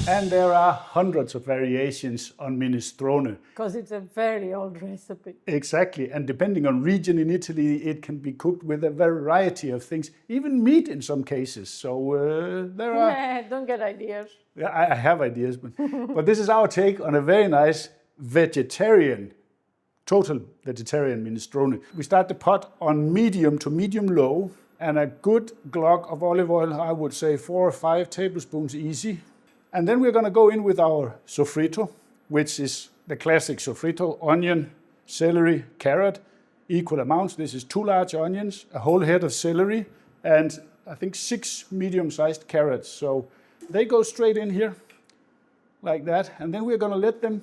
And there are hundreds of variations on minestrone. Because it's a very old recipe. Exactly, and depending on region in Italy, it can be cooked with a variety of things, even meat in some cases. So there are... Nah, don't get ideas. Yeah, I have ideas, but this is our take on a very nice vegetarian, total vegetarian minestrone. We start the pot on medium to medium low, and a good glog of olive oil, I would say 4 or 5 tablespoons easy. And then we're going to go in with our sofrito, which is the classic sofrito: onion, celery, carrot, equal amounts. This is 2 large onions, a whole head of celery, and I think 6 medium-sized carrots. So they go straight in here, like that. And then we're going to let them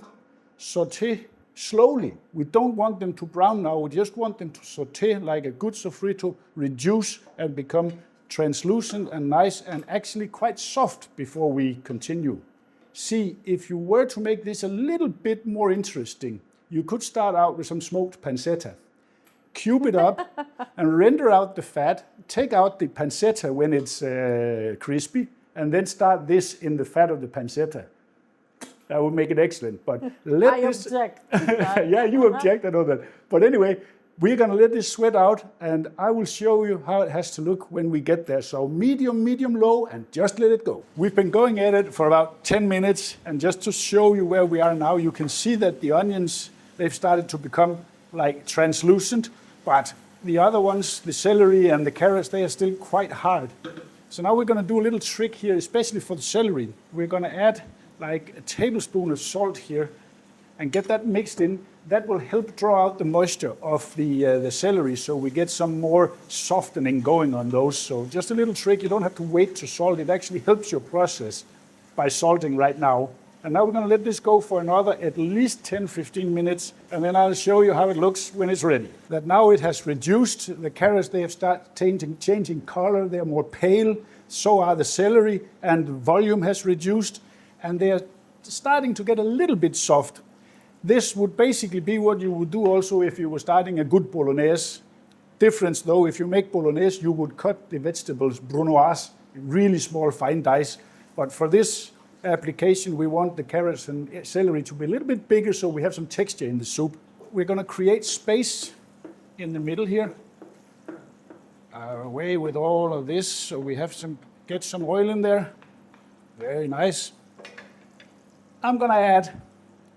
saute slowly. We don't want them to brown now. We just want them to saute like a good sofrito, reduce and become translucent and nice and actually quite soft before we continue. See, if you were to make this a little bit more interesting, you could start out with some smoked pancetta. Cube it up and render out the fat. Take out the pancetta when it's crispy, and then start this in the fat of the pancetta. That would make it excellent. But I object. Yeah, you object, I know that. But anyway, we're going to let this sweat out, and I will show you how it has to look when we get there. So medium, medium, low, and just let it go. We've been going at it for about 10 minutes, and just to show you where we are now, you can see that the onions, they've started to become like translucent, but the other ones, the celery and the carrots, they are still quite hard. So now we're going to do a little trick here, especially for the celery. We're going to add like a tablespoon of salt here and get that mixed in. That will help draw out the moisture of the celery, so we get some more softening going on those. So just a little trick, you don't have to wait to salt. It actually helps your process by salting right now. And now we're going to let this go for another at least 10-15 minutes, and then I'll show you how it looks when it's ready. That now it has reduced. The carrots, they have started changing color. They are more pale. So are the celery, and the volume has reduced, and they are starting to get a little bit soft. This would basically be what you would do also if you were starting a good bolognese. Difference though, if you make bolognese, you would cut the vegetables brunoise, really small fine dice. But for this application, we want the carrots and celery to be a little bit bigger so we have some texture in the soup. We're going to create space in the middle here. Away with all of this, so we have get some oil in there. Very nice. I'm going to add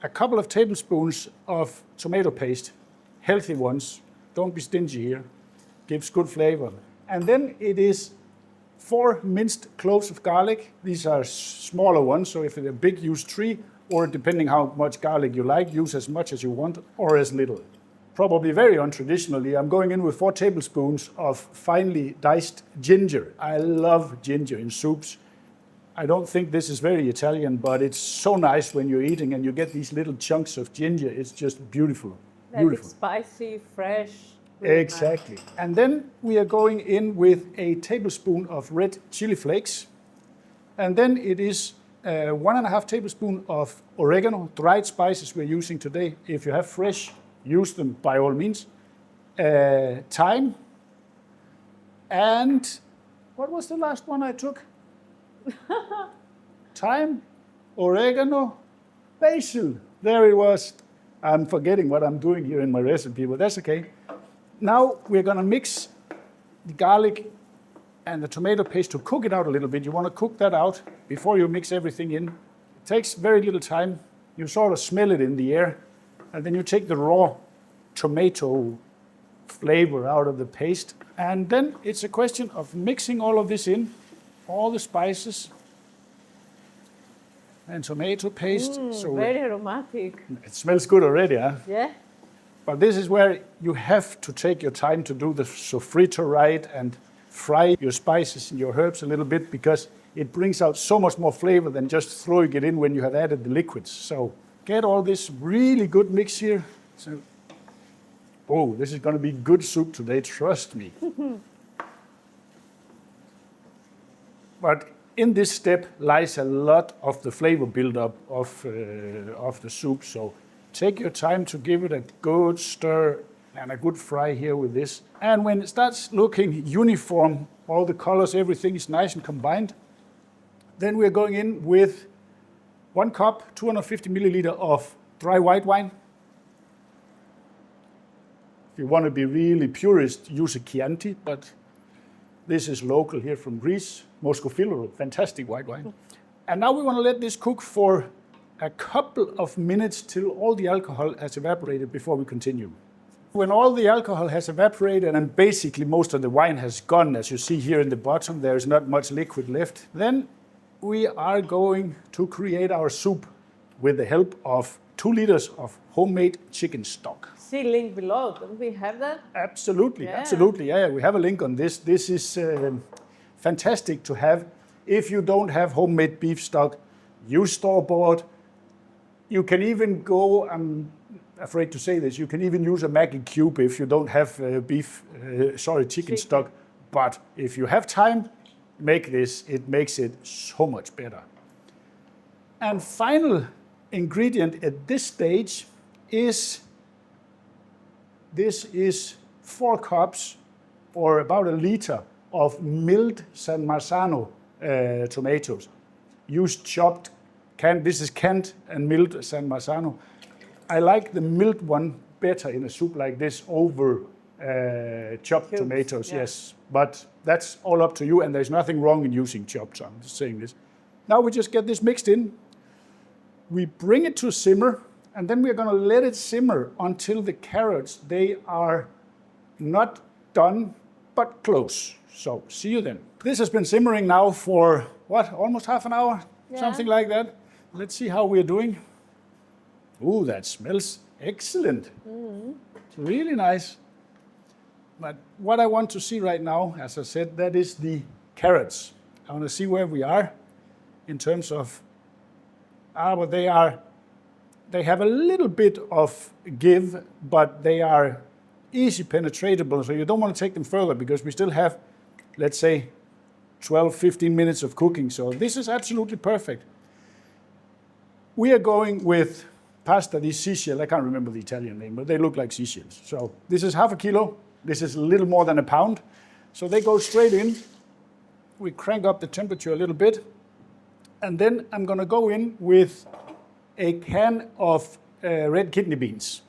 a couple of tablespoons of tomato paste, healthy ones. Don't be stingy here. Gives good flavor. And then it is 4 minced cloves of garlic. These are smaller ones, so if they're big, use 3, or depending how much garlic you like, use as much as you want or as little. Probably very untraditionally, I'm going in with 4 tablespoons of finely diced ginger. I love ginger in soups. I don't think this is very Italian, but it's so nice when you're eating and you get these little chunks of ginger. It's just beautiful. Beautiful. Spicy, fresh. Really exactly. Nice. And then we are going in with a tablespoon of red chili flakes. And then it is 1.5 tablespoons of oregano, dried spices we're using today. If you have fresh, use them by all means. Thyme. And what was the last one I took? Thyme, oregano, basil. There it was. I'm forgetting what I'm doing here in my recipe, but that's okay. Now we're going to mix the garlic and the tomato paste to cook it out a little bit. You want to cook that out before you mix everything in. It takes very little time. You sort of smell it in the air, and then you take the raw tomato flavor out of the paste. And then it's a question of mixing all of this in. All the spices and tomato paste. So very aromatic. It smells good already, huh? Yeah. But this is where you have to take your time to do the sofrito right and fry your spices and your herbs a little bit, because it brings out so much more flavor than just throwing it in when you have added the liquids. So get all this really good mix here. So, oh, this is going to be good soup today, trust me. But in this step lies a lot of the flavor buildup of the soup. So take your time to give it a good stir and a good fry here with this. And when it starts looking uniform, all the colors, everything is nice and combined, then we're going in with 1 cup, 250 milliliter of dry white wine. If you want to be really purist, use a Chianti, but this is local here from Greece, Moscofillo, fantastic white wine. And now we want to let this cook for a couple of minutes till all the alcohol has evaporated before we continue. When all the alcohol has evaporated and basically most of the wine has gone, as you see here in the bottom, there is not much liquid left, then we are going to create our soup with the help of 2 liters of homemade chicken stock. See link below. Don't we have that? Absolutely, Yeah. absolutely. Yeah, we have a link on this. This is fantastic to have. If you don't have homemade beef stock, use store-bought. You can even go, I'm afraid to say this, you can even use a Maggi cube if you don't have chicken stock. But if you have time, make this. It makes it so much better. And final ingredient at this stage is, this is 4 cups or about a liter of milled San Marzano tomatoes. Use chopped, this is canned and milled San Marzano. I like the milled one better in a soup like this over chopped Cubes, tomatoes, yeah. yes. But that's all up to you, and there's nothing wrong in using chopped, so I'm just saying this. Now we just get this mixed in. We bring it to simmer, and then we're going to let it simmer until the carrots, they are not done, but close. So see you then. This has been simmering now for, what, almost half an hour? Yeah. Something like that. Let's see how we're doing. Ooh, that smells excellent. It's really nice. But what I want to see right now, as I said, that is the carrots. I want to see where we are in terms of, but they have a little bit of give, but they are easy penetratable, so you don't want to take them further because we still have, let's say, 12, 15 minutes of cooking. So this is absolutely perfect. We are going with pasta di Sicily. I can't remember the Italian name, but they look like seashells. So this is half a kilo. This is a little more than a pound. So they go straight in. We crank up the temperature a little bit. And then I'm going to go in with a can of red kidney beans.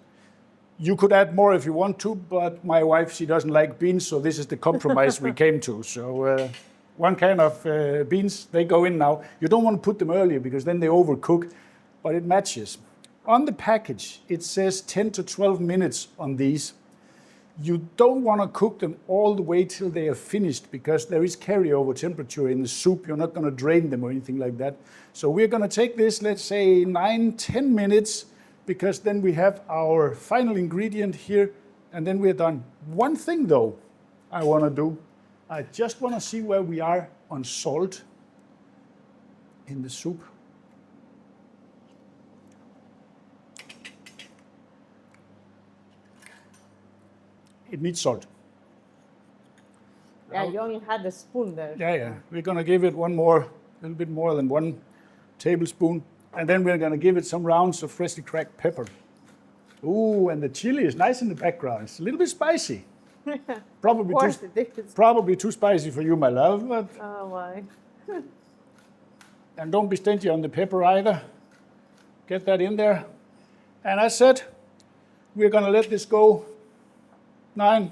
You could add more if you want to, but my wife, she doesn't like beans, so this is the compromise we came to. So 1 can of beans, they go in now. You don't want to put them earlier because then they overcook, but it matches. On the package, it says 10 to 12 minutes on these. You don't want to cook them all the way till they are finished because there is carryover temperature in the soup. You're not going to drain them or anything like that. So we're going to take this, let's say 9, 10 minutes, because then we have our final ingredient here, and then we're done. One thing though I want to do, I just want to see where we are on salt in the soup. It needs salt. Yeah, you only had a spoon there. Yeah. We're going to give it one more, a little bit more than 1 tablespoon. And then we're going to give it some rounds of freshly cracked pepper. Ooh, and the chili is nice in the background. It's a little bit spicy. Probably Of course it is. probably too spicy for you, my love. But, Oh, why? and don't be stingy on the pepper either. Get that in there. And as said, we're going to let this go 9,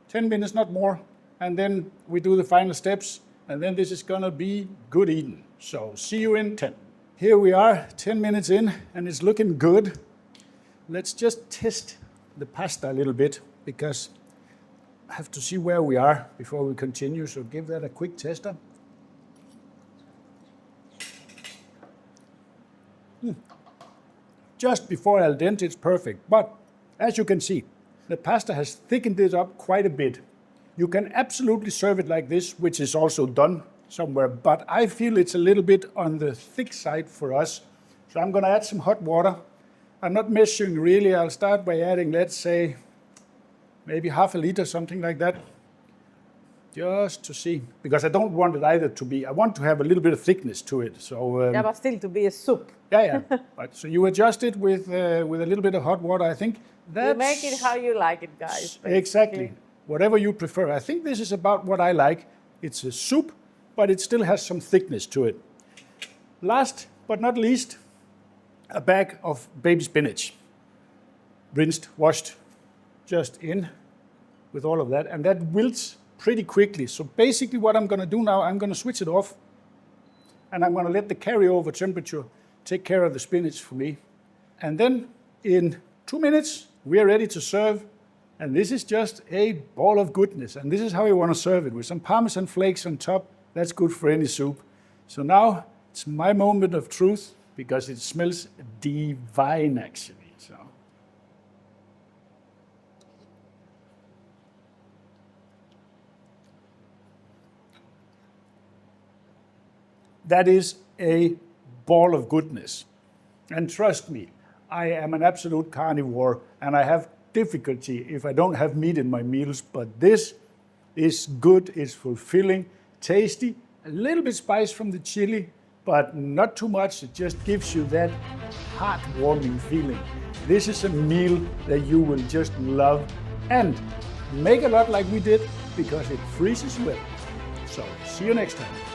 10 minutes, not more. And then we do the final steps. And then this is going to be good eating. So see you in 10. Here we are, 10 minutes in, and it's looking good. Let's just test the pasta a little bit because I have to see where we are before we continue. So give that a quick tester. Just before al dente, it's perfect. But as you can see, the pasta has thickened it up quite a bit. You can absolutely serve it like this, which is also done somewhere, but I feel it's a little bit on the thick side for us. So I'm going to add some hot water. I'm not measuring really. I'll start by adding, let's say, maybe half a liter, something like that, just to see. Because I don't want it either to be, I want to have a little bit of thickness to it. So Yeah, but still to be a soup. yeah. But so you adjust it with a little bit of hot water, I think. You make it how you like it, guys. basically. Exactly. Whatever you prefer. I think this is about what I like. It's a soup, but it still has some thickness to it. Last but not least, a bag of baby spinach. Rinsed, washed, just in with all of that. And that wilts pretty quickly. So basically what I'm going to do now, I'm going to switch it off. And I'm going to let the carryover temperature take care of the spinach for me. And then in 2 minutes, we are ready to serve. And this is just a ball of goodness. And this is how you want to serve it, with some Parmesan flakes on top. That's good for any soup. So now it's my moment of truth, because it smells divine, actually. So. That is a ball of goodness. And trust me, I am an absolute carnivore, and I have difficulty if I don't have meat in my meals, but this is good, it's fulfilling, tasty, a little bit spice from the chili, but not too much. It just gives you that heartwarming feeling. This is a meal that you will just love, and make a lot like we did, because it freezes well. So see you next time.